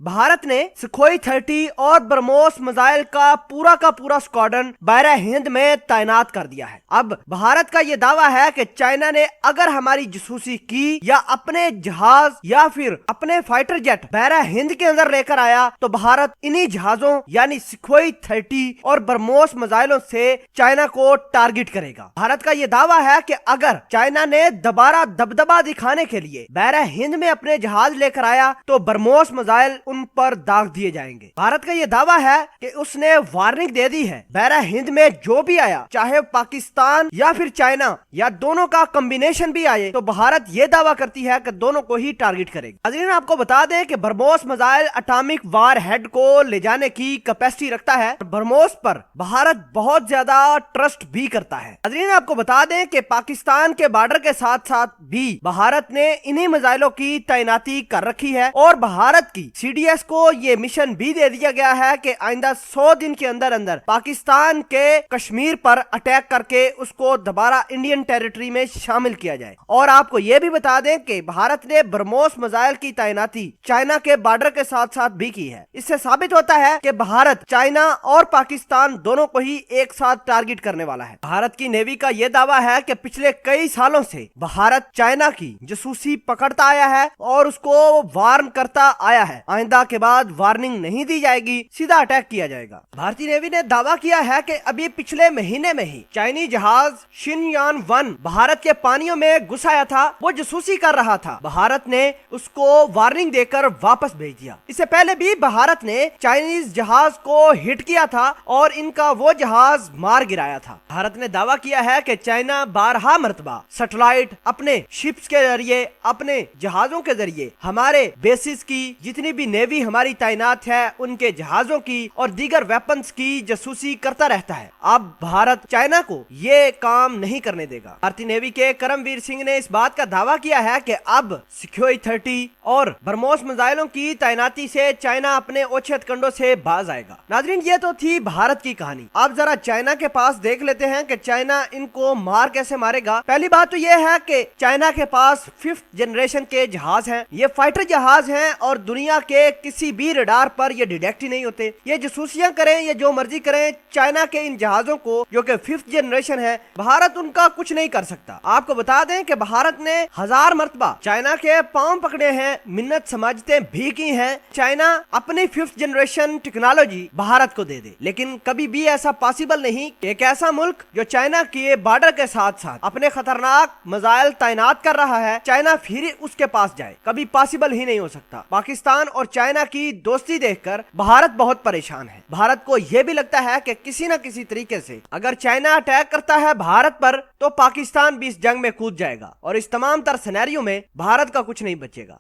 भारत ने सुखोई 30 और ब्रह्मोस मिसाइल का पूरा स्क्वाड्रन बहरा हिंद में तैनात कर दिया है। अब भारत का ये दावा है कि चाइना ने अगर हमारी जासूसी की या अपने जहाज या फिर अपने फाइटर जेट बहरा हिंद के अंदर लेकर आया तो भारत इन्हीं जहाजों यानी सुखोई 30 और ब्रह्मोस मिसाइलों से चाइना को टारगेट करेगा। भारत का ये दावा है कि अगर चाइना ने दोबारा दबदबा दिखाने के लिए बहरा हिंद में अपने जहाज लेकर आया तो ब्रह्मोस मिसाइल उन पर दाग दिए जाएंगे। भारत का यह दावा है कि उसने वार्निंग दे दी है, बहरा हिंद में जो भी आया चाहे पाकिस्तान या फिर चाइना या दोनों का कॉम्बिनेशन भी आए तो भारत ये दावा करती है कि दोनों को ही टारगेट करेगी। नाज़रीन, आपको बता दें कि ब्रह्मोस मिसाइल एटॉमिक वार हेड को ले जाने की कैपेसिटी रखता है। ब्रह्मोस पर भारत बहुत ज्यादा ट्रस्ट भी करता है। नाज़रीन, आपको बता दें कि पाकिस्तान के बॉर्डर के साथ साथ भी भारत ने इन्हीं मिसाइलों की तैनाती कर रखी है और भारत की सीडीएस को ये मिशन भी दे दिया गया है कि आइंदा 100 दिन के अंदर अंदर पाकिस्तान के कश्मीर पर अटैक करके उसको दोबारा इंडियन टेरिटरी में शामिल किया जाए। और आपको ये भी बता दें कि भारत ने ब्रह्मोस मिसाइल की तैनाती चाइना के बॉर्डर के साथ साथ भी की है। इससे साबित होता है कि भारत चाइना और पाकिस्तान दोनों को ही एक साथ टारगेट करने वाला है। भारत की नेवी का यह दावा है कि पिछले कई सालों से भारत चाइना की जासूसी पकड़ता आया है और उसको वार्न करता आया है। आइंदा के बाद वार्निंग नहीं दी जाएगी, सीधा अटैक किया जाएगा। भारतीय नेवी ने दावा किया है कि अभी पिछले महीने में ही चाइनीज जहाज शिनयान 1 भारत के पानियों में घुस आया था। वो जासूसी कर रहा था। भारत ने उसको वार्निंग देकर वापस भेज दिया। इससे पहले भी भारत ने चाइनीज जहाज को हिट किया था और इनका वो जहाज मार गिराया था। भारत ने दावा किया है कि चाइना 12 मरतबा सैटेलाइट अपने शिप्स के जरिए, अपने जहाजों के जरिए हमारे बेसिस की, जितनी भी नेवी हमारी तैनात है उनके जहाजों की और दीगर वेपन्स की जासूसी करता रहता है। अब भारत चाइना को ये काम नहीं करने देगा। भारतीय नेवी के करमवीर सिंह ने इस बात का दावा किया है कि अब सुखोई 30 और ब्रह्मोस मिसाइलों की तैनाती से चाइना अपने ओछे कंडों से बाज आएगा। नाज़रीन, ये तो थी भारत की कहानी। अब जरा चाइना के पास देख लेते हैं कि चाइना इनको मार कैसे मारेगा। पहली बात तो ये है कि चाइना के पास 5th जनरेशन के जहाज हैं। ये फाइटर जहाज हैं और दुनिया के किसी भी रडार पर ये डिटेक्ट ही नहीं होते। ये जासूसियां करें या जो मर्जी करें, चाइना के इन जहाजों को जो कि 5th जनरेशन है, भारत उनका कुछ नहीं कर सकता। आपको बता दें कि भारत ने 1000 मरतबा चाइना के पांव पकड़े हैं, मिन्नत समझते भी की हैं। चाइना अपनी 5th जनरेशन टेक्नोलॉजी भारत को दे दे, लेकिन कभी भी ऐसा पॉसिबल नहीं कि एक ऐसा मुल्क जो चाइना के बॉर्डर के साथ साथ अपने खतरनाक मिसाइल तैनात कर रहा है, चाइना फिर उसके पास जाए। कभी पॉसिबल ही नहीं हो सकता। पाकिस्तान और चाइना की दोस्ती देखकर भारत बहुत परेशान है। भारत को यह भी लगता है कि किसी न किसी तरीके से अगर चाइना अटैक करता है भारत पर तो पाकिस्तान भी इस जंग में कूद जाएगा और इस तमाम तर सिनेरियो में भारत का कुछ नहीं बचेगा।